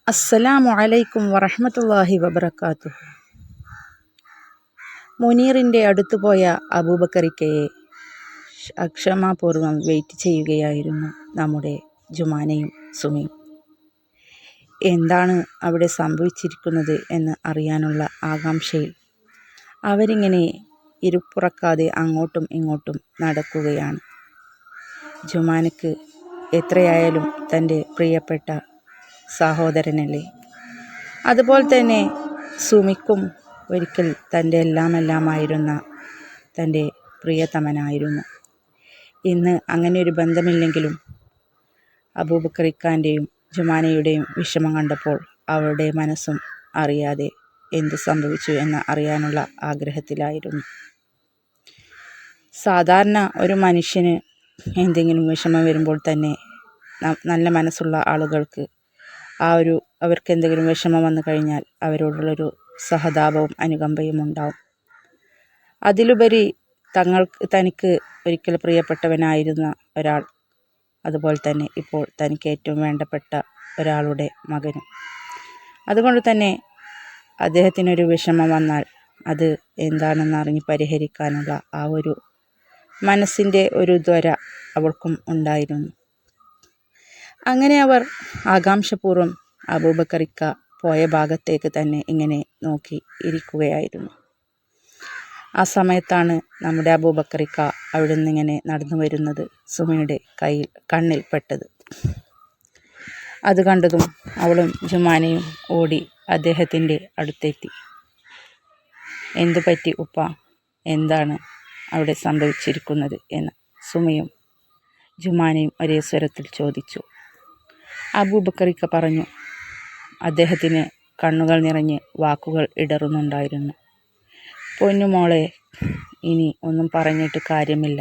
അസ്സലാമു അലൈക്കും വറഹ്മത്തുള്ളാഹി വബറകാതുഹു. മുനീറിൻ്റെ അടുത്തുപോയ അബൂബക്കറിക്കയെ അക്ഷമാപൂർവം വെയിറ്റ് ചെയ്യുകയായിരുന്നു നമ്മുടെ ജുമാനയും സുമിയും. എന്താണ് അവിടെ സംഭവിച്ചിരിക്കുന്നത് എന്ന് അറിയാനുള്ള ആകാംക്ഷയിൽ അവരിങ്ങനെ ഇരുപ്പുറക്കാതെ അങ്ങോട്ടും ഇങ്ങോട്ടും നടക്കുകയാണ്. ജുമാനക്ക് എത്രയായാലും തൻ്റെ പ്രിയപ്പെട്ട സഹോദരനല്ലേ. അതുപോലെ തന്നെ സുമിക്കും ഒരിക്കൽ തൻ്റെ എല്ലാമെല്ലാമായിരുന്ന തൻ്റെ പ്രിയതമനായിരുന്നു. ഇന്ന് അങ്ങനെ ഒരു ബന്ധമില്ലെങ്കിലും അബൂബക്കറിക്കാൻ്റെയും ജുമാനയുടെയും വിഷമം കണ്ടപ്പോൾ അവളുടെ മനസ്സും അറിയാതെ എന്ത് സംഭവിച്ചു എന്ന് അറിയാനുള്ള ആഗ്രഹത്തിലായിരുന്നു. സാധാരണ ഒരു മനുഷ്യന് എന്തെങ്കിലും വിഷമം വരുമ്പോൾ തന്നെ നല്ല മനസ്സുള്ള ആളുകൾക്ക് അവർക്ക് എന്തെങ്കിലും വിഷമം വന്നു കഴിഞ്ഞാൽ അവരോടുള്ളൊരു സഹതാപവും അനുകമ്പയും ഉണ്ടാവും. അതിലുപരി തനിക്ക് ഒരിക്കൽ പ്രിയപ്പെട്ടവനായിരുന്ന ഒരാൾ, അതുപോലെ തന്നെ ഇപ്പോൾ തനിക്ക് ഏറ്റവും വേണ്ടപ്പെട്ട ഒരാളുടെ മകനും. അതുകൊണ്ട് തന്നെ അദ്ദേഹത്തിനൊരു വിഷമം വന്നാൽ അത് എന്താണെന്ന് അറിഞ്ഞ് പരിഹരിക്കാനുള്ള ആ ഒരു മനസ്സിൻ്റെ ഒരു ത്വര അവൾക്കും ഉണ്ടായിരുന്നു. അങ്ങനെ അവർ ആകാംക്ഷപൂർവ്വം അബൂബക്കറിക്ക പോയ ഭാഗത്തേക്ക് തന്നെ ഇങ്ങനെ നോക്കി ഇരിക്കുകയായിരുന്നു. ആ സമയത്താണ് നമ്മുടെ അബൂബക്കറിക്ക അവിടെ നിന്നിങ്ങനെ നടന്നു വരുന്നത് സുമയുടെ കണ്ണിൽ പെട്ടത്. അത് കണ്ടതും അവളും ജുമാനയും ഓടി അദ്ദേഹത്തിൻ്റെ അടുത്തെത്തി. എന്തു പറ്റി ഉപ്പ, എന്താണ് അവിടെ സംഭവിച്ചിരിക്കുന്നത് എന്ന് സുമയും ജുമാനയും ഒരേ സ്വരത്തിൽ ചോദിച്ചു. അബൂബക്കറിക്ക പറഞ്ഞു. അദ്ദേഹത്തിന് കണ്ണുകൾ നിറഞ്ഞ് വാക്കുകൾ ഇടറുന്നുണ്ടായിരുന്നു. പൊന്നുമോളെ, ഇനി ഒന്നും പറഞ്ഞിട്ട് കാര്യമില്ല.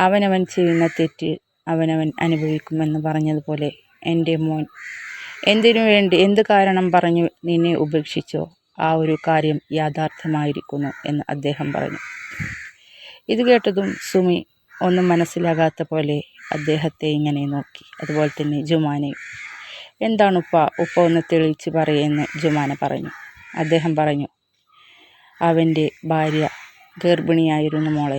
അവനവൻ ചെയ്യുന്ന തെറ്റ് അവനവൻ അനുഭവിക്കുമെന്ന് പറഞ്ഞതുപോലെ എൻ്റെ മോൻ എന്ത് കാരണം പറഞ്ഞു നിന്നെ ഉപേക്ഷിച്ചോ ആ ഒരു കാര്യം യാഥാർത്ഥ്യമായിരിക്കുന്നു എന്ന് അദ്ദേഹം പറഞ്ഞു. ഇത് കേട്ടതും സുമി ഒന്നും മനസ്സിലാകാത്ത പോലെ അദ്ദേഹത്തെ ഇങ്ങനെ നോക്കി. അതുപോലെ തന്നെ ജുമാനയും. എന്താണ് ഉപ്പ ഒന്ന് തെളിയിച്ച് പറയുമെന്ന് ജുമാന പറഞ്ഞു. അദ്ദേഹം പറഞ്ഞു, അവൻ്റെ ഭാര്യ ഗർഭിണിയായിരുന്നു മോളെ.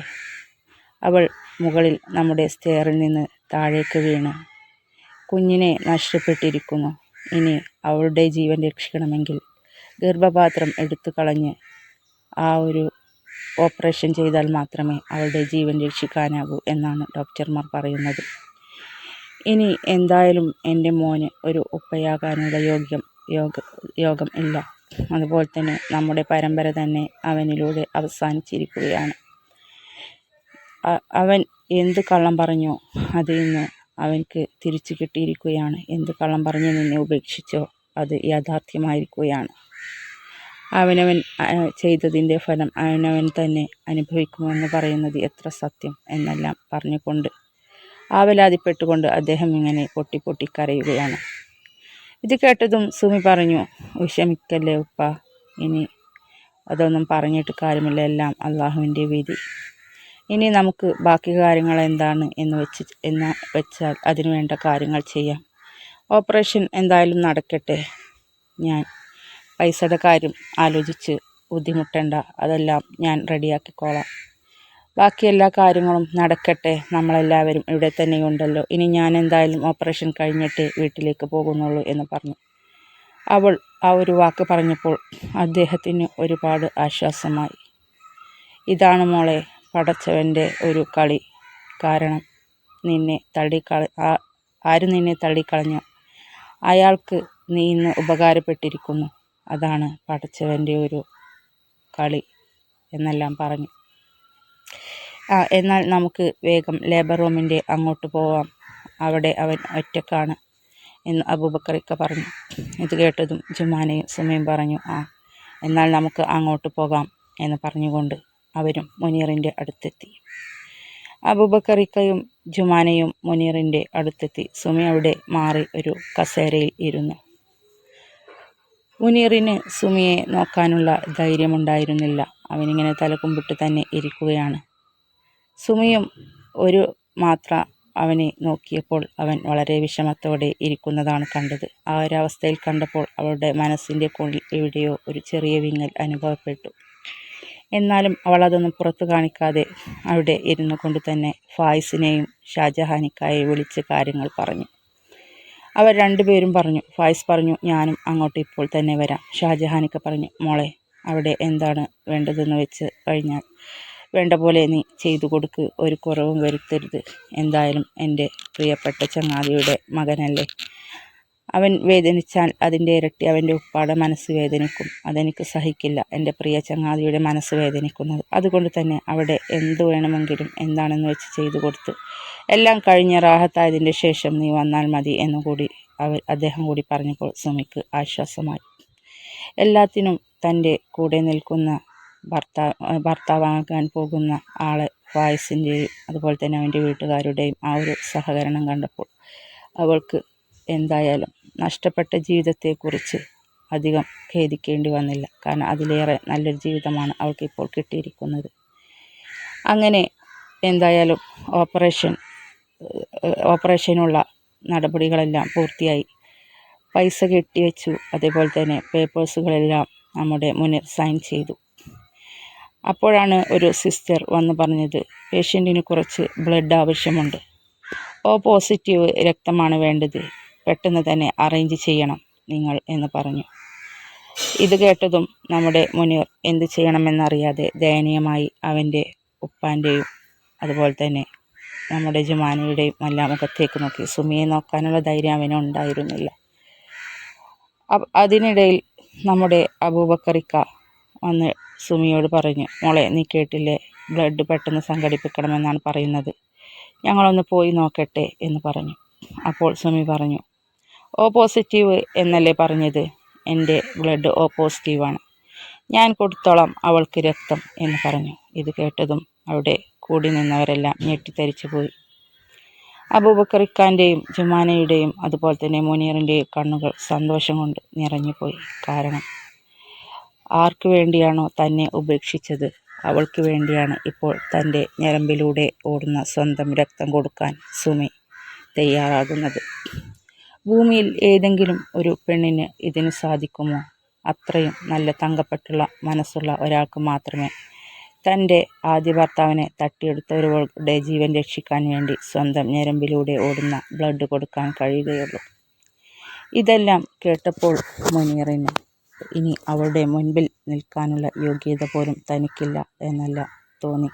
അവൾ മുകളിൽ നമ്മുടെ സ്റ്റെയറിൽ നിന്ന് താഴേക്ക് വീണ് കുഞ്ഞിനെ നഷ്ടപ്പെട്ടിരിക്കുന്നു. ഇനി അവളുടെ ജീവൻ രക്ഷിക്കണമെങ്കിൽ ഗർഭപാത്രം എടുത്തു കളഞ്ഞ് ആ ഒരു ഓപ്പറേഷൻ ചെയ്താൽ മാത്രമേ അവളുടെ ജീവൻ രക്ഷിക്കാനാകൂ എന്നാണ് ഡോക്ടർമാർ പറയുന്നത്. ഇനി എന്തായാലും എൻ്റെ മോന് ഒരു ഉപ്പയാകാനുള്ള യോഗം ഇല്ല. അതുപോലെ തന്നെ നമ്മുടെ പരമ്പര തന്നെ അവനിലൂടെ അവസാനിച്ചിരിക്കുകയാണ്. അവൻ എന്ത് കള്ളം പറഞ്ഞോ അത് ഇന്ന് അവൻക്ക് തിരിച്ചു കിട്ടിയിരിക്കുകയാണ്. എന്ത് കള്ളം പറഞ്ഞ് നിന്നെ ഉപേക്ഷിച്ചോ അത് യാഥാർത്ഥ്യമായിരിക്കുകയാണ്. അവനവൻ ചെയ്തതിൻ്റെ ഫലം അവനവൻ തന്നെ അനുഭവിക്കുമെന്ന് പറയുന്നത് എത്ര സത്യം എന്നെല്ലാം പറഞ്ഞുകൊണ്ട് ആവലാതിപ്പെട്ടുകൊണ്ട് അദ്ദേഹം ഇങ്ങനെ പൊട്ടി കരയുകയാണ്. ഇത് കേട്ടതും സുമി പറഞ്ഞു, വിഷമിക്കല്ലേ ഉപ്പ, ഇനി അതൊന്നും പറഞ്ഞിട്ട് കാര്യമില്ല, എല്ലാം അള്ളാഹുവിൻ്റെ വിധി. ഇനി നമുക്ക് ബാക്കി കാര്യങ്ങൾ എന്താണ് എന്ന് വെച്ചാൽ അതിനുവേണ്ട കാര്യങ്ങൾ ചെയ്യാം. ഓപ്പറേഷൻ എന്തായാലും നടക്കട്ടെ. ഞാൻ പൈസയുടെ കാര്യം ആലോചിച്ച് ബുദ്ധിമുട്ടണ്ട, അതെല്ലാം ഞാൻ റെഡിയാക്കിക്കോളാം. ബാക്കി എല്ലാ കാര്യങ്ങളും നടക്കട്ടെ. നമ്മളെല്ലാവരും ഇവിടെ തന്നെയുണ്ടല്ലോ. ഇനി ഞാൻ എന്തായാലും ഓപ്പറേഷൻ കഴിഞ്ഞിട്ടേ വീട്ടിലേക്ക് പോകുന്നുള്ളൂ എന്ന് പറഞ്ഞു. അവൾ ആ ഒരു വാക്ക് പറഞ്ഞപ്പോൾ അദ്ദേഹത്തിന് ഒരുപാട് ആശ്വാസമായി. ഇതാണ് മോളെ പടച്ചവൻ്റെ ഒരു കളി. കാരണം ആര് നിന്നെ തള്ളിക്കളഞ്ഞോ അയാൾക്ക് നീ ഇന്ന് ഉപകാരപ്പെട്ടിരിക്കുന്നു. അതാണ് പടച്ചവൻ്റെ ഒരു കളി എന്നെല്ലാം പറഞ്ഞു. എന്നാൽ നമുക്ക് വേഗം ലേബർ റൂമിൻ്റെ അങ്ങോട്ട് പോവാം, അവിടെ അവൻ ഒറ്റക്കാണ് എന്ന് അബൂബക്കറിക്ക പറഞ്ഞു. ഇത് കേട്ടതും ജുമാനയും സുമയും പറഞ്ഞു, എന്നാൽ നമുക്ക് അങ്ങോട്ട് പോകാം എന്ന് പറഞ്ഞുകൊണ്ട് അവരും മുനീറിൻ്റെ അടുത്തെത്തി. അബൂബക്കറിക്കയും ജുമാനയും മുനീറിൻ്റെ അടുത്തെത്തി. സുമി അവിടെ മാറി ഒരു കസേരയിൽ ഇരുന്നു. മുനീറിന് സുമിയെ നോക്കാനുള്ള ധൈര്യമുണ്ടായിരുന്നില്ല. അവനിങ്ങനെ തലകുമ്പിട്ട് തന്നെ ഇരിക്കുകയാണ്. സുമിയും ഒരു മാത്ര അവനെ നോക്കിയപ്പോൾ അവൻ വളരെ വിഷമത്തോടെ ഇരിക്കുന്നതാണ് കണ്ടത്. ആ ഒരവസ്ഥയിൽ കണ്ടപ്പോൾ അവളുടെ മനസ്സിൻ്റെ ഉള്ളിൽ എവിടെയോ ഒരു ചെറിയ വിങ്ങൽ അനുഭവപ്പെട്ടു. എന്നാലും അവൾ അതൊന്നും പുറത്തു കാണിക്കാതെ അവിടെ ഇരുന്നു കൊണ്ട് തന്നെ ഫായിസിനെയും ഷാജഹാനിക്കായെ വിളിച്ച് കാര്യങ്ങൾ പറഞ്ഞു. അവർ രണ്ടുപേരും പറഞ്ഞു. ഫായിസ് പറഞ്ഞു, ഞാനും അങ്ങോട്ട് ഇപ്പോൾ തന്നെ വരാം. ഷാജഹാനിക്ക പറഞ്ഞു, മോളെ, അവിടെ എന്താണ് വേണ്ടതെന്ന് വെച്ച് കഴിഞ്ഞാൽ വേണ്ട പോലെ നീ ചെയ്തു കൊടുക്ക്, ഒരു കുറവും വരുത്തരുത്. എന്തായാലും എൻ്റെ പ്രിയപ്പെട്ട ചങ്ങാതിയുടെ മകനല്ലേ. അവൻ വേദനിച്ചാൽ അതിൻ്റെ ഇരട്ടി അവൻ്റെ ഉപ്പാടെ മനസ്സ് വേദനിക്കും. അതെനിക്ക് സഹിക്കില്ല, എൻ്റെ പ്രിയ ചങ്ങാതിയുടെ മനസ്സ് വേദനിക്കുന്നത്. അതുകൊണ്ട് തന്നെ അവിടെ എന്തു വേണമെങ്കിലും എന്താണെന്ന് വെച്ച് ചെയ്തു കൊടുത്ത് എല്ലാം കഴിഞ്ഞ് റാഹത്തായതിൻ്റെ ശേഷം നീ വന്നാൽ മതി എന്നുകൂടി അദ്ദേഹം കൂടി പറഞ്ഞപ്പോൾ സുമിക്ക് ആശ്വാസമായി. എല്ലാത്തിനും തൻ്റെ കൂടെ നിൽക്കുന്ന ഭർത്താവാകാൻ പോകുന്ന ആളെ ഫായിസിൻ്റെയും അതുപോലെ തന്നെ അവൻ്റെ വീട്ടുകാരുടെയും ആ ഒരു സഹകരണം കണ്ടപ്പോൾ അവൾക്ക് എന്തായാലും നഷ്ടപ്പെട്ട ജീവിതത്തെക്കുറിച്ച് അധികം ഖേദിക്കേണ്ടി വന്നില്ല. കാരണം അതിലേറെ നല്ലൊരു ജീവിതമാണ് അവൾക്ക് ഇപ്പോൾ കിട്ടിയിരിക്കുന്നത്. അങ്ങനെ എന്തായാലും ഓപ്പറേഷനുള്ള നടപടികളെല്ലാം പൂർത്തിയായി. പൈസ കെട്ടിവെച്ചു. അതേപോലെ തന്നെ പേപ്പേഴ്സുകളെല്ലാം നമ്മുടെ മുന്നിൽ സൈൻ ചെയ്തു. അപ്പോഴാണ് ഒരു സിസ്റ്റർ വന്ന് പറഞ്ഞത്, പേഷ്യൻറ്റിന് കുറച്ച് ബ്ലഡ് ആവശ്യമുണ്ട്, O പോസിറ്റീവ് രക്തമാണ് വേണ്ടത്, പെട്ടെന്ന് തന്നെ അറേഞ്ച് ചെയ്യണം നിങ്ങൾ എന്ന് പറഞ്ഞു. ഇത് കേട്ടതും നമ്മുടെ മുനീർ എന്ത് ചെയ്യണമെന്നറിയാതെ ദയനീയമായി അവൻ്റെ ഉപ്പാൻ്റെയും അതുപോലെ തന്നെ നമ്മുടെ ജുമാനയുടെയും എല്ലാം മുഖത്തേക്ക് നോക്കി. സുമിയെ നോക്കാനുള്ള ധൈര്യം അവനുണ്ടായിരുന്നില്ല. അതിനിടയിൽ നമ്മുടെ അബൂബക്കറിക്ക വന്ന് സുമിയോട് പറഞ്ഞു, മോളെ, നീ കേട്ടില്ലേ, ബ്ലഡ് പെട്ടെന്ന് സംഘടിപ്പിക്കണമെന്നാണ് പറയുന്നത്, ഞങ്ങളൊന്ന് പോയി നോക്കട്ടെ എന്ന് പറഞ്ഞു. അപ്പോൾ സുമി പറഞ്ഞു, O പോസിറ്റീവ് എന്നല്ലേ പറഞ്ഞത്, എൻ്റെ ബ്ലഡ് O പോസിറ്റീവാണ്, ഞാൻ കൊടുത്തോളാം അവൾക്ക് രക്തം എന്ന് പറഞ്ഞു. ഇത് കേട്ടതും അവിടെ കൂടി നിന്നവരെല്ലാം ഞെട്ടിത്തരിച്ചു പോയി. അബൂബക്കറിക്കാൻ്റെയും ജുമാനയുടെയും അതുപോലെ തന്നെ മുനീറിൻ്റെയും കണ്ണുകൾ സന്തോഷം കൊണ്ട് നിറഞ്ഞുപോയി. കാരണം ആർക്കു വേണ്ടിയാണോ തന്നെ ഉപേക്ഷിച്ചത് അവൾക്ക് വേണ്ടിയാണ് ഇപ്പോൾ തൻ്റെ ഞരമ്പിലൂടെ ഓടുന്ന സ്വന്തം രക്തം കൊടുക്കാൻ സുമി തയ്യാറാകുന്നത്. ഭൂമിയിൽ ഏതെങ്കിലും ഒരു പെണ്ണിന് ഇതിന് സാധിക്കുമോ? അത്രയും നല്ല തങ്കപ്പെട്ടുള്ള മനസ്സുള്ള ഒരാൾക്ക് മാത്രമേ തൻ്റെ ആദ്യ ഭർത്താവിനെ തട്ടിയെടുത്തവരുടെ ജീവൻ രക്ഷിക്കാൻ വേണ്ടി സ്വന്തം ഞരമ്പിലൂടെ ഓടുന്ന ബ്ലഡ് കൊടുക്കാൻ കഴിയുകയുള്ളൂ. ഇതെല്ലാം കേട്ടപ്പോൾ മുനീറിന് ഇനി അവളുടെ മുൻപിൽ നിൽക്കാനുള്ള യോഗ്യത പോലും തനിക്കില്ല എന്നല്ല തോന്നി.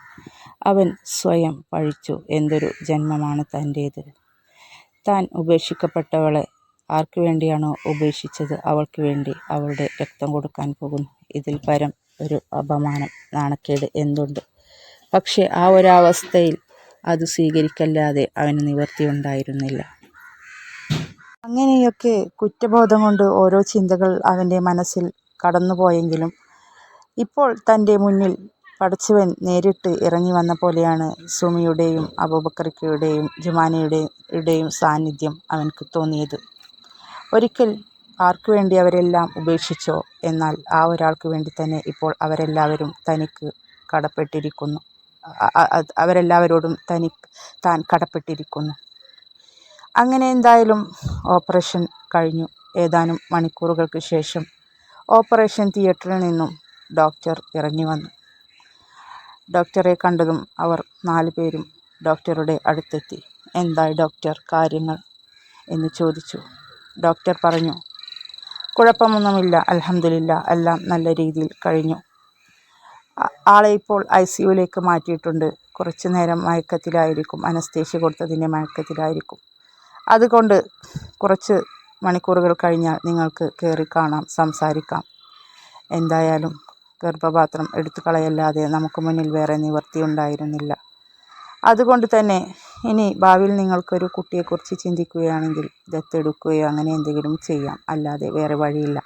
അവൻ സ്വയം പഴിച്ചു. എന്തൊരു ജന്മമാണ് തൻ്റേത്. താൻ ഉപേക്ഷിക്കപ്പെട്ടവളെ ആർക്കു വേണ്ടിയാണോ ഉപേക്ഷിച്ചത് അവൾക്ക് വേണ്ടി അവളുടെ രക്തം കൊടുക്കാൻ പോകുന്നു. ഇതിൽ പരം ഒരു അപമാനം, നാണക്കേട് എന്തുണ്ട്? പക്ഷെ ആ ഒരവസ്ഥയിൽ അത് സ്വീകരിക്കല്ലാതെ അവന് നിവൃത്തിയുണ്ടായിരുന്നില്ല. അങ്ങനെയൊക്കെ കുറ്റബോധം കൊണ്ട് ഓരോ ചിന്തകൾ അവൻ്റെ മനസ്സിൽ കടന്നുപോയെങ്കിലും ഇപ്പോൾ തൻ്റെ മുന്നിൽ പടച്ചവൻ നേരിട്ട് ഇറങ്ങി വന്ന പോലെയാണ് സുമിയുടെയും അബൂബക്കറിക്കയുടെയും ജുമാനയുടെയും സാന്നിധ്യം അവൻക്ക് തോന്നിയത്. ഒരിക്കൽ ആർക്കു വേണ്ടി അവരെല്ലാം ഉപേക്ഷിച്ചോ, എന്നാൽ ആ ഒരാൾക്ക് വേണ്ടി തന്നെ ഇപ്പോൾ അവരെല്ലാവരും തനിക്ക് കടപ്പെട്ടിരിക്കുന്നു. അവരെല്ലാവരോടും താൻ കടപ്പെട്ടിരിക്കുന്നു. അങ്ങനെ എന്തായാലും ഓപ്പറേഷൻ കഴിഞ്ഞു. ഏതാനും മണിക്കൂറുകൾക്ക് ശേഷം ഓപ്പറേഷൻ തിയേറ്ററിൽ നിന്നും ഡോക്ടർ ഇറങ്ങി വന്നു. ഡോക്ടറെ കണ്ടതും അവർ 4 പേരും ഡോക്ടറുടെ അടുത്തെത്തി. എന്തായി ഡോക്ടർ കാര്യങ്ങൾ എന്ന് ചോദിച്ചു. ഡോക്ടർ പറഞ്ഞു, കുഴപ്പമൊന്നുമില്ല, അൽഹംദുലില്ലാ, എല്ലാം നല്ല രീതിയിൽ കഴിഞ്ഞു. ആളെ ഇപ്പോൾ ICUവിലേക്ക് മാറ്റിയിട്ടുണ്ട്. കുറച്ചു നേരം മയക്കത്തിലായിരിക്കും, അനസ്തേഷ്യ കൊടുത്തതിൻ്റെ മയക്കത്തിലായിരിക്കും. അതുകൊണ്ട് കുറച്ച് മണിക്കൂറുകൾ കഴിഞ്ഞാൽ നിങ്ങൾക്ക് കയറി കാണാം, സംസാരിക്കാം. എന്തായാലും ഗർഭപാത്രം എടുത്തു കളയല്ലാതെ നമുക്ക് മുന്നിൽ വേറെ നിവൃത്തിയുണ്ടായിരുന്നില്ല. അതുകൊണ്ട് തന്നെ ഇനി ഭാവിയിൽ നിങ്ങൾക്കൊരു കുട്ടിയെക്കുറിച്ച് ചിന്തിക്കുകയാണെങ്കിൽ ദത്തെടുക്കുകയോ അങ്ങനെ എന്തെങ്കിലും ചെയ്യാം, അല്ലാതെ വേറെ വഴിയില്ല.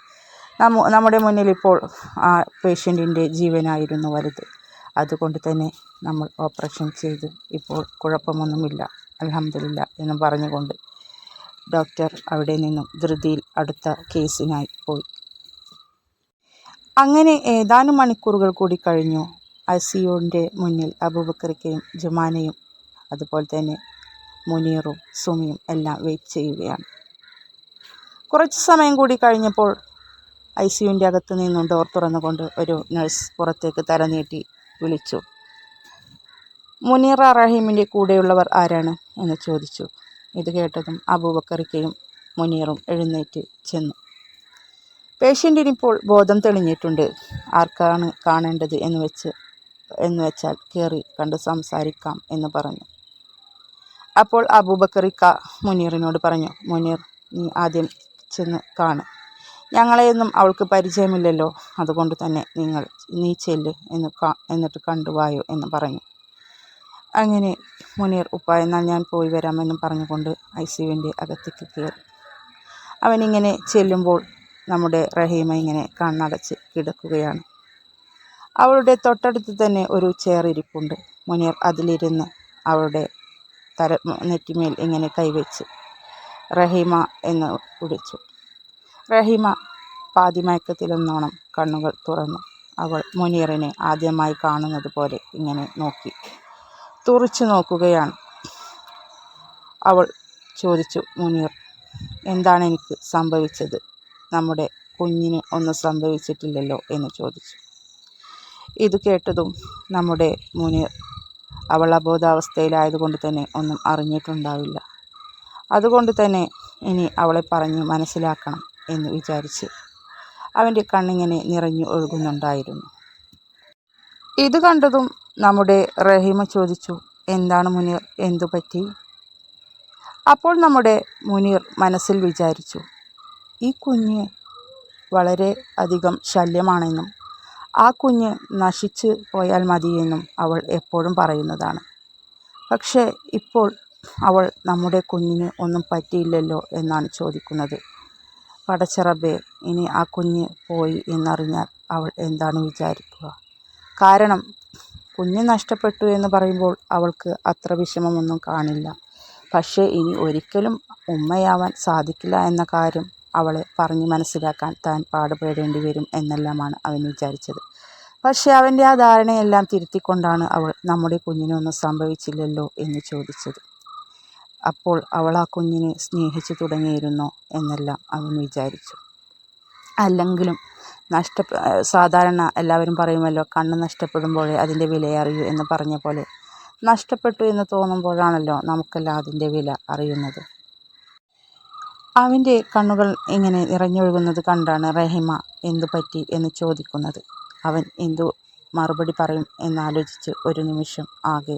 നമ്മുടെ മുന്നിൽ ഇപ്പോൾ ആ പേഷ്യൻറ്റിൻ്റെ ജീവനായിരുന്നു വലുത്. അതുകൊണ്ട് തന്നെ നമ്മൾ ഓപ്പറേഷൻ ചെയ്ത് ഇപ്പോൾ കുഴപ്പമൊന്നുമില്ല, അൽഹംദുലില്ലാ എന്നും പറഞ്ഞുകൊണ്ട് ഡോക്ടർ അവിടെ നിന്നും ധൃതിയിൽ അടുത്ത കേസിനായി പോയി. അങ്ങനെ ഏതാനും മണിക്കൂറുകൾ കൂടി കഴിഞ്ഞു. ICUവിൻ്റെ മുന്നിൽ അബൂബക്കറിക്കയും ജുമാനയും അതുപോലെ തന്നെ മുനീറും സുമിയും എല്ലാം വെയിറ്റ് ചെയ്യുകയാണ്. കുറച്ച് സമയം കൂടി കഴിഞ്ഞപ്പോൾ ICUവിൻ്റെ അകത്ത് നിന്നും ഡോർ തുറന്നുകൊണ്ട് ഒരു നഴ്സ് പുറത്തേക്ക് തല നീട്ടി വിളിച്ചു. മുനീറ റഹീമിൻ്റെ കൂടെയുള്ളവർ ആരാണ് എന്ന് ചോദിച്ചു. ഇത് കേട്ടതും അബൂബക്കറിക്കയും മുനീറും എഴുന്നേറ്റ് ചെന്നു. പേഷ്യൻറ്റിനിപ്പോൾ ബോധം തെളിഞ്ഞിട്ടുണ്ട്. ആർക്കാണ് കാണേണ്ടത് എന്ന് വെച്ചാൽ കയറി കണ്ട് സംസാരിക്കാം എന്ന് പറഞ്ഞു. അപ്പോൾ അബൂബക്കറിക്ക മുനീറിനോട് പറഞ്ഞു, മുനീർ, നീ ആദ്യം ചെന്ന് കാണ്. ഞങ്ങളെയൊന്നും അവൾക്ക് പരിചയമില്ലല്ലോ, അതുകൊണ്ട് തന്നെ നീ ചെല്ല് എന്നിട്ട് കണ്ടുവായോ എന്ന് പറഞ്ഞു. അങ്ങനെ മുനീർ എന്നാൽ ഞാൻ പോയി വരാമെന്നും പറഞ്ഞുകൊണ്ട് ICUവിൻ്റെ അകത്തേക്ക് കയറി. അവനിങ്ങനെ ചെല്ലുമ്പോൾ നമ്മുടെ റഹീമ ഇങ്ങനെ കണ്ണടച്ച് കിടക്കുകയാണ്. അവളുടെ തൊട്ടടുത്ത് തന്നെ ഒരു ചെയർ ഇരിപ്പുണ്ട്. മുനീർ അതിലിരുന്ന് അവളുടെ നെറ്റിമേൽ ഇങ്ങനെ കൈവച്ച് റഹീമ എന്ന് വിളിച്ചു. റഹീമ പാതിമയക്കത്തിലൊന്നോണം കണ്ണുകൾ തുറന്നു. അവൾ മുനീറിനെ ആദ്യമായി കാണുന്നത് പോലെ ഇങ്ങനെ നോക്കി തുറിച്ചു നോക്കുകയാണ്. അവൾ ചോദിച്ചു, മുനീർ, എന്താണ് എനിക്ക് സംഭവിച്ചത്? നമ്മുടെ കുഞ്ഞിന് ഒന്നും സംഭവിച്ചിട്ടില്ലല്ലോ എന്ന് ചോദിച്ചു. ഇത് കേട്ടതും നമ്മുടെ മുനീർ അവൾ അബോധാവസ്ഥയിലായതുകൊണ്ട് തന്നെ ഒന്നും അറിഞ്ഞിട്ടുണ്ടാവില്ല. അതുകൊണ്ട് തന്നെ ഇനി അവളെ പറഞ്ഞ് മനസ്സിലാക്കണം എന്ന് വിചാരിച്ച് അവൻ്റെ കണ്ണിങ്ങനെ നിറഞ്ഞു ഒഴുകുന്നുണ്ടായിരുന്നു. ഇത് കണ്ടതും നമ്മുടെ റഹീമ ചോദിച്ചു, എന്താണ് മുനീർ, എന്തു പറ്റി? അപ്പോൾ നമ്മുടെ മുനീർ മനസ്സിൽ വിചാരിച്ചു, ഈ കുഞ്ഞ് വളരെ അധികം ശല്യമാണെന്നും ആ കുഞ്ഞ് നശിച്ചു പോയാൽ മതിയെന്നും അവൾ എപ്പോഴും പറയുന്നതാണ്. പക്ഷേ ഇപ്പോൾ അവൾ നമ്മുടെ കുഞ്ഞിന് ഒന്നും പറ്റിയില്ലല്ലോ എന്നാണ് ചോദിക്കുന്നത്. പടച്ച റബ്ബേ, ഇനി ആ കുഞ്ഞ് പോയി എന്നറിഞ്ഞാൽ അവൾ എന്താണ് വിചാരിക്കുക? കാരണം കുഞ്ഞ് നഷ്ടപ്പെട്ടു എന്ന് പറയുമ്പോൾ അവൾക്ക് അത്ര വിഷമമൊന്നും കാണില്ല. പക്ഷേ ഇനി ഒരിക്കലും ഉമ്മയാവാൻ സാധിക്കില്ല എന്ന കാര്യം അവളെ പറഞ്ഞ് മനസ്സിലാക്കാൻ താൻ പാടുപെടേണ്ടി വരും എന്നെല്ലാമാണ് അവൻ വിചാരിച്ചത്. പക്ഷേ അവൻ്റെ ആ ധാരണയെല്ലാം തിരുത്തിക്കൊണ്ടാണ് അവൾ നമ്മുടെ കുഞ്ഞിനൊന്നും സംഭവിച്ചില്ലല്ലോ എന്ന് ചോദിച്ചത്. അപ്പോൾ അവൾ ആ കുഞ്ഞിനെ സ്നേഹിച്ചു തുടങ്ങിയിരുന്നോ എന്നെല്ലാം അവൻ വിചാരിച്ചു. അല്ലെങ്കിലും സാധാരണ എല്ലാവരും പറയുമല്ലോ, കണ്ണ് നഷ്ടപ്പെടുമ്പോഴേ അതിൻ്റെ വില അറിയൂ എന്ന് പറഞ്ഞ പോലെ നഷ്ടപ്പെട്ടു എന്ന് തോന്നുമ്പോഴാണല്ലോ നമുക്കെല്ലാം അതിൻ്റെ വില അറിയുന്നത്. അവൻ്റെ കണ്ണുകൾ ഇങ്ങനെ നിറഞ്ഞൊഴുകുന്നത് കണ്ടാണ് റഹീമ എന്തു പറ്റി എന്ന് ചോദിക്കുന്നത്. അവൻ എന്തു മറുപടി പറയും എന്നാലോചിച്ച് ഒരു നിമിഷം ആകെ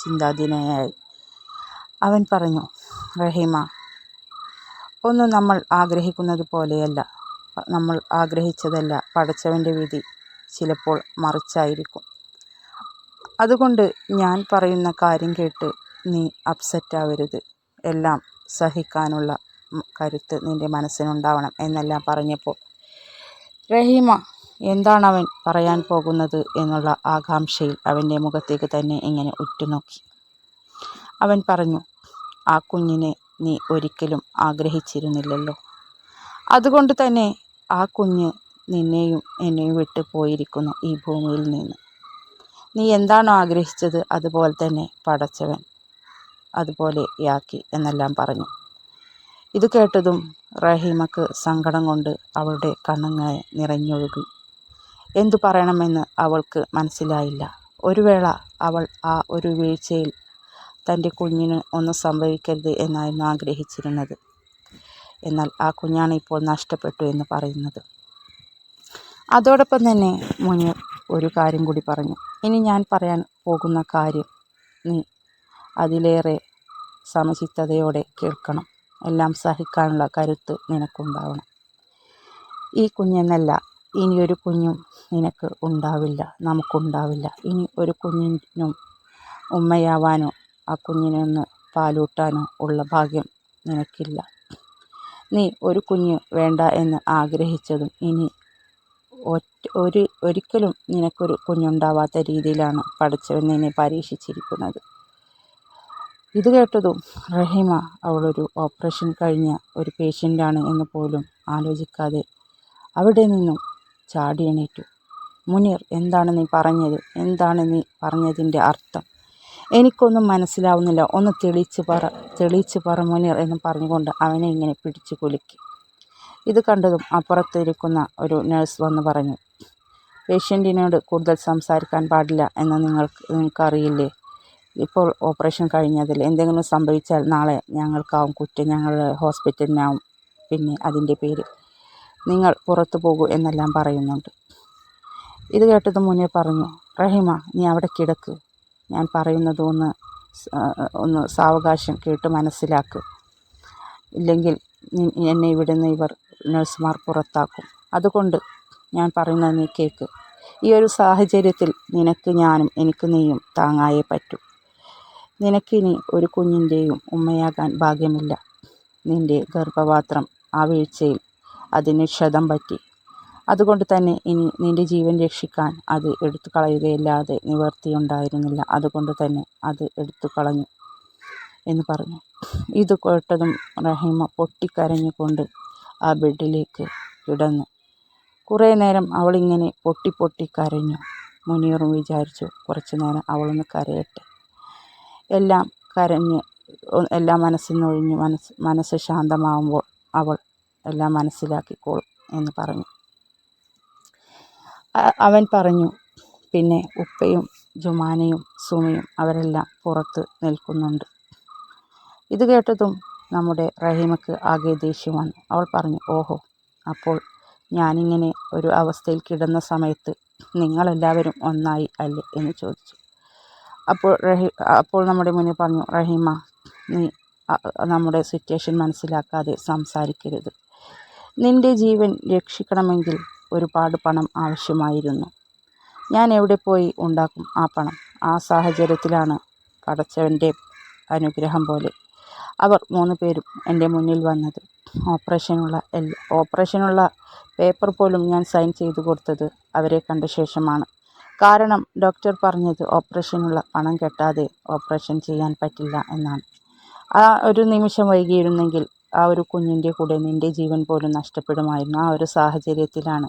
ചിന്താധീനയായി. അവൻ പറഞ്ഞു, റഹീമ, ഒന്നും നമ്മൾ ആഗ്രഹിക്കുന്നത് പോലെയല്ല, നമ്മൾ ആഗ്രഹിച്ചതല്ല, പടച്ചവൻ്റെ വിധി ചിലപ്പോൾ മറിച്ചായിരിക്കും. അതുകൊണ്ട് ഞാൻ പറയുന്ന കാര്യം കേട്ട് നീ അപ്സെറ്റാവരുത്. എല്ലാം സഹിക്കാനുള്ള കരുത്ത് നിൻ്റെ മനസ്സിനുണ്ടാവണം എന്നെല്ലാം പറഞ്ഞപ്പോൾ റഹീമ എന്താണവൻ പറയാൻ പോകുന്നത് എന്നുള്ള ആകാംക്ഷയിൽ അവൻ്റെ മുഖത്തേക്ക് തന്നെ ഇങ്ങനെ ഉറ്റുനോക്കി. അവൻ പറഞ്ഞു, ആ കുഞ്ഞിനെ നീ ഒരിക്കലും ആഗ്രഹിച്ചിരുന്നില്ലല്ലോ, അതുകൊണ്ട് തന്നെ ആ കുഞ്ഞ് നിന്നെയും എന്നെയും വിട്ട് പോയിരിക്കുന്നു ഈ ഭൂമിയിൽ നിന്ന്. നീ എന്താണോ ആഗ്രഹിച്ചത് അതുപോലെ തന്നെ പടച്ചവൻ അതുപോലെയാക്കി എന്നെല്ലാം പറഞ്ഞു. ഇത് കേട്ടതും റഹീമക്ക് സങ്കടം കൊണ്ട് അവളുടെ കണ്ണുകൾ നിറഞ്ഞൊഴുകി. എന്തു പറയണമെന്ന് അവൾക്ക് മനസ്സിലായില്ല. ഒരു വേള അവൾ ആ ഒരു വീഴ്ചയിൽ തൻ്റെ കുഞ്ഞിന് ഒന്നും സംഭവിക്കരുത് എന്നായിരുന്നു ആഗ്രഹിച്ചിരുന്നത്. എന്നാൽ ആ കുഞ്ഞാണ് ഇപ്പോൾ നഷ്ടപ്പെട്ടു എന്ന് പറയുന്നത്. അതോടൊപ്പം തന്നെ മുനീർ ഒരു കാര്യം കൂടി പറഞ്ഞു, ഇനി ഞാൻ പറയാൻ പോകുന്ന കാര്യം നീ അതിലേറെ സമചിത്തതയോടെ കേൾക്കണം. എല്ലാം സഹിക്കാനുള്ള കരുത്ത് നിനക്കുണ്ടാവണം. ഈ കുഞ്ഞെന്നല്ല, ഇനിയൊരു കുഞ്ഞും നിനക്ക് ഉണ്ടാവില്ല, നമുക്കുണ്ടാവില്ല. ഇനി ഒരു കുഞ്ഞിനും ഉമ്മയാവാനോ ആ കുഞ്ഞിനൊന്ന് പാലൂട്ടാനോ ഉള്ള ഭാഗ്യം നിനക്കില്ല. നീ ഒരു കുഞ്ഞ് വേണ്ട എന്ന് ആഗ്രഹിച്ചതും ഇനി ഒരിക്കലും നിനക്കൊരു കുഞ്ഞുണ്ടാവാത്ത രീതിയിലാണ് പടച്ചവൻ നിന്നെ പരീക്ഷിച്ചിരിക്കുന്നത്. ഇത് കേട്ടതും റഹീമ അവളൊരു ഓപ്പറേഷൻ കഴിഞ്ഞ ഒരു പേഷ്യൻ്റാണ് എന്ന് പോലും ആലോചിക്കാതെ അവിടെ നിന്നും ചാടി എണീറ്റു. മുനീർ, എന്താണ് നീ പറഞ്ഞത്? എന്താണ് നീ പറഞ്ഞതിൻ്റെ അർത്ഥം? എനിക്കൊന്നും മനസ്സിലാവുന്നില്ല, ഒന്ന് തെളിയിച്ച് പറ മുനീർ എന്ന് പറഞ്ഞുകൊണ്ട് അവനെ ഇങ്ങനെ പിടിച്ചു കുലുക്കി. ഇത് കണ്ടതും അപ്പുറത്തിരിക്കുന്ന ഒരു നഴ്സ് വന്ന് പറഞ്ഞു, പേഷ്യൻറ്റിനോട് കൂടുതൽ സംസാരിക്കാൻ പാടില്ല എന്ന് നിങ്ങൾക്കറിയില്ലേ? ഇപ്പോൾ ഓപ്പറേഷൻ കഴിഞ്ഞതിൽ എന്തെങ്കിലും സംഭവിച്ചാൽ നാളെ ഞങ്ങൾക്കാവും കുറ്റം, ഞങ്ങളുടെ ഹോസ്പിറ്റലിനാവും. പിന്നെ അതിൻ്റെ പേരിൽ നിങ്ങൾ പുറത്തു പോകൂ എന്നെല്ലാം പറയുന്നുണ്ട്. ഇത് കേട്ടതും മുനീർ പറഞ്ഞു, റഹീമ നീ അവിടെ കിടക്ക്, ഞാൻ പറയുന്നത് ഒന്ന് സാവകാശം കേട്ട് മനസ്സിലാക്ക്, ഇല്ലെങ്കിൽ എന്നെ ഇവിടുന്ന് ഇവർ നഴ്സുമാർ പുറത്താക്കും. അതുകൊണ്ട് ഞാൻ പറയുന്നത് നീ കേൾക്ക്. ഈ ഒരു സാഹചര്യത്തിൽ നിനക്ക് ഞാനും എനിക്ക് നീയും താങ്ങായേ പറ്റൂ. നിനക്കിനി ഒരു കുഞ്ഞിൻ്റെയും ഉമ്മയാകാൻ ഭാഗ്യമില്ല. നിൻ്റെ ഗർഭപാത്രം ആ വീഴ്ചയിൽ അതിന് ക്ഷതം പറ്റി. അതുകൊണ്ട് തന്നെ ഇനി നിൻ്റെ ജീവൻ രക്ഷിക്കാൻ അത് എടുത്തു കളയുകയല്ലാതെ നിവർത്തിയുണ്ടായിരുന്നില്ല. അതുകൊണ്ട് തന്നെ അത് എടുത്തു കളഞ്ഞു എന്ന് പറഞ്ഞു. ഇത് കേട്ടതും റഹീമ പൊട്ടിക്കരഞ്ഞുകൊണ്ട് ആ ബെഡിലേക്ക് കിടന്നു. കുറേ നേരം അവളിങ്ങനെ പൊട്ടി കരഞ്ഞു. മുനീറും വിചാരിച്ചു കുറച്ചു നേരം അവളൊന്ന് കരയട്ടെ, എല്ലാം മനസ്സിൽ നിന്നൊഴിഞ്ഞ് മനസ്സ് ശാന്തമാവുമ്പോൾ അവൾ എല്ലാം മനസ്സിലാക്കിക്കോളും എന്ന് പറഞ്ഞു. അവൻ പറഞ്ഞു, പിന്നെ ഉപ്പയും ജുമാനയും സുമിയും അവരെല്ലാം പുറത്ത് നിൽക്കുന്നുണ്ട്. ഇത് കേട്ടതും നമ്മുടെ റഹീമക്ക് ആകെ ദേഷ്യം വന്നു. അവൾ പറഞ്ഞു, ഓഹോ, അപ്പോൾ ഞാനിങ്ങനെ ഒരു അവസ്ഥയിൽ കിടന്ന സമയത്ത് നിങ്ങളെല്ലാവരും ഒന്നായി അല്ലേ എന്ന് ചോദിച്ചു. അപ്പോൾ നമ്മുടെ മുന്നിൽ പറഞ്ഞു, റഹീമ നീ നമ്മുടെ സിറ്റുവേഷൻ മനസ്സിലാക്കാതെ സംസാരിക്കരുത്. നിൻ്റെ ജീവൻ രക്ഷിക്കണമെങ്കിൽ ഒരുപാട് പണം ആവശ്യമായിരുന്നു. ഞാൻ എവിടെ പോയി ഉണ്ടാക്കും ആ പണം? ആ സാഹചര്യത്തിലാണ് പടച്ചവൻ്റെ അനുഗ്രഹം പോലെ അവർ 3 പേരും എൻ്റെ മുന്നിൽ വന്നത്. ഓപ്പറേഷനുള്ള പേപ്പർ പോലും ഞാൻ സൈൻ ചെയ്തു കൊടുത്തത് അവരെ കണ്ട ശേഷമാണ്. കാരണം ഡോക്ടർ പറഞ്ഞത് ഓപ്പറേഷനുള്ള പണം കെട്ടാതെ ഓപ്പറേഷൻ ചെയ്യാൻ പറ്റില്ല എന്നാണ്. ആ ഒരു നിമിഷം വൈകിയിരുന്നെങ്കിൽ ആ ഒരു കുഞ്ഞിൻ്റെ കൂടെ നിൻ്റെ ജീവൻ പോലും നഷ്ടപ്പെടുമായിരുന്നു. ആ ഒരു സാഹചര്യത്തിലാണ്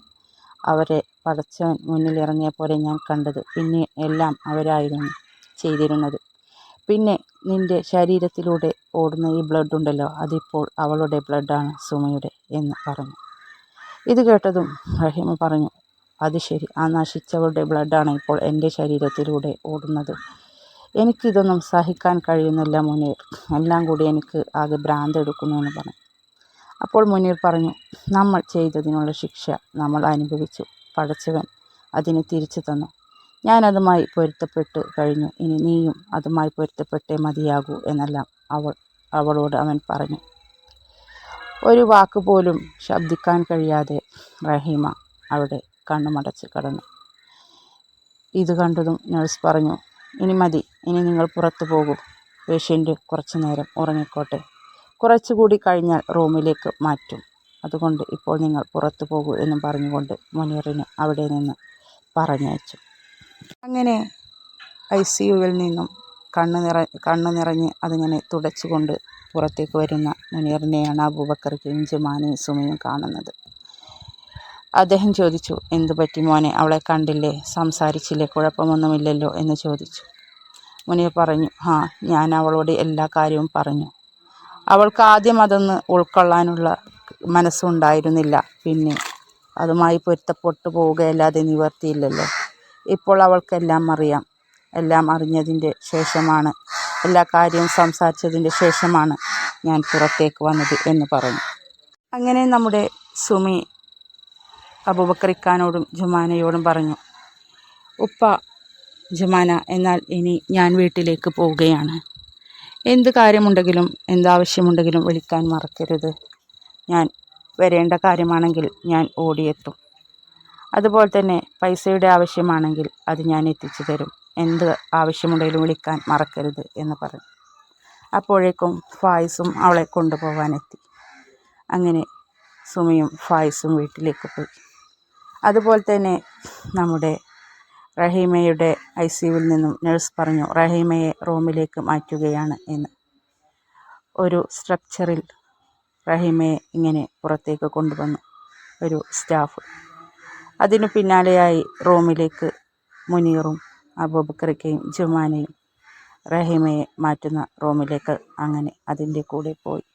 അവരെ പടച്ചവൻ മുന്നിലിറങ്ങിയ പോലെ ഞാൻ കണ്ടത്. പിന്നെ എല്ലാം അവരായിരുന്നു ചെയ്തിരുന്നത്. പിന്നെ നിൻ്റെ ശരീരത്തിലൂടെ ഓടുന്ന ഈ ബ്ലഡ് ഉണ്ടല്ലോ, അതിപ്പോൾ അവളുടെ ബ്ലഡാണ്, സുമയുടെ എന്ന് പറഞ്ഞു. ഇത് കേട്ടതും റഹീമ പറഞ്ഞു, അത് ശരി, ആ നശിച്ചവളുടെ ബ്ലഡാണ് ഇപ്പോൾ എൻ്റെ ശരീരത്തിലൂടെ ഓടുന്നത്. എനിക്കിതൊന്നും സഹിക്കാൻ കഴിയുന്നില്ല മുനീർ, എല്ലാം കൂടി എനിക്ക് ആകെ ഭ്രാന്തെടുക്കുന്നു എന്ന് പറഞ്ഞു. അപ്പോൾ മുനീർ പറഞ്ഞു, നമ്മൾ ചെയ്തതിനുള്ള ശിക്ഷ നമ്മൾ അനുഭവിച്ചു, പടച്ചവൻ അതിന് തിരിച്ചു തന്നു. ഞാനതുമായി പൊരുത്തപ്പെട്ട് കഴിഞ്ഞു, ഇനി നീയും അതുമായി പൊരുത്തപ്പെട്ടേ മതിയാകൂ എന്നെല്ലാം അവളോട് അവൻ പറഞ്ഞു. ഒരു വാക്കുപോലും ശബ്ദിക്കാൻ കഴിയാതെ റഹീമ അവിടെ കണ്ണുമടച്ച് കിടന്നു. ഇത് കണ്ടതും നഴ്സ് പറഞ്ഞു, ഇനി മതി, ഇനി നിങ്ങൾ പുറത്തു പോകൂ, പേഷ്യൻ്റ് കുറച്ചു നേരം ഉറങ്ങിക്കോട്ടെ, കുറച്ചുകൂടി കഴിഞ്ഞാൽ റൂമിലേക്ക് മാറ്റും, അതുകൊണ്ട് ഇപ്പോൾ നിങ്ങൾ പുറത്തു പോകൂ എന്നും പറഞ്ഞുകൊണ്ട് മുനീറിനെ അവിടെ നിന്ന് പറഞ്ഞയച്ചു. അങ്ങനെ ICUവിൽ നിന്നും കണ്ണു നിറഞ്ഞ് അതിങ്ങനെ തുടച്ചുകൊണ്ട് പുറത്തേക്ക് വരുന്ന മുനീറിനെയാണ് അബൂബക്കറും ജുമാനയും സുമയും കാണുന്നത്. അദ്ദേഹം ചോദിച്ചു, എന്തു പറ്റി മോനെ, അവളെ കണ്ടില്ലേ, സംസാരിച്ചില്ലേ, കുഴപ്പമൊന്നുമില്ലല്ലോ എന്ന് ചോദിച്ചു. മുനീർ പറഞ്ഞു, ഞാൻ അവളോട് എല്ലാ കാര്യവും പറഞ്ഞു. അവൾക്ക് ആദ്യം അതൊന്ന് ഉൾക്കൊള്ളാനുള്ള മനസ്സുണ്ടായിരുന്നില്ല, പിന്നെ അതുമായി പൊരുത്തപ്പെട്ടു പോവുകയല്ലാതെ നിവർത്തിയില്ലല്ലോ. ഇപ്പോൾ അവൾക്കെല്ലാം അറിയാം. എല്ലാം അറിഞ്ഞതിൻ്റെ ശേഷമാണ്, എല്ലാ കാര്യവും സംസാരിച്ചതിൻ്റെ ശേഷമാണ് ഞാൻ പുറത്തേക്ക് വന്നത് എന്ന് പറഞ്ഞു. അങ്ങനെ നമ്മുടെ സുമി അബൂബക്കറിക്കാനോടും ജുമാനയോടും പറഞ്ഞു, ഉപ്പ, ജുമാന, എന്നാൽ ഇനി ഞാൻ വീട്ടിലേക്ക് പോവുകയാണ്. എന്ത് കാര്യമുണ്ടെങ്കിലും എന്താവശ്യമുണ്ടെങ്കിലും വിളിക്കാൻ മറക്കരുത്. ഞാൻ വരേണ്ട കാര്യമാണെങ്കിൽ ഞാൻ ഓടിയെത്തും. അതുപോലെ തന്നെ പൈസയുടെ ആവശ്യമാണെങ്കിൽ അത് ഞാൻ എത്തിച്ചു തരും. എന്ത് ആവശ്യമുണ്ടെങ്കിലും വിളിക്കാൻ മറക്കരുത് എന്ന് പറഞ്ഞു. അപ്പോഴേക്കും ഫായിസും അവളെ കൊണ്ടുപോകാനെത്തി. അങ്ങനെ സുമിയും ഫായിസും വീട്ടിലേക്ക് പോയി. അതുപോലെ തന്നെ നമ്മുടെ റഹീമയുടെ ICUവിൽ നിന്നും നഴ്സ് പറഞ്ഞു, റഹീമയെ റൂമിലേക്ക് മാറ്റുകയാണ് എന്ന്. ഒരു സ്ട്രക്ചറിൽ റഹീമയെ ഇങ്ങനെ പുറത്തേക്ക് കൊണ്ടുവന്നു ഒരു സ്റ്റാഫ്. അതിനു പിന്നാലെയായി റൂമിലേക്ക് മുനീറും അബൂബക്കറിക്കയും ജുമാനയും റഹീമയെ മാറ്റുന്ന റൂമിലേക്ക് അങ്ങനെ അതിൻ്റെ കൂടെ പോയി.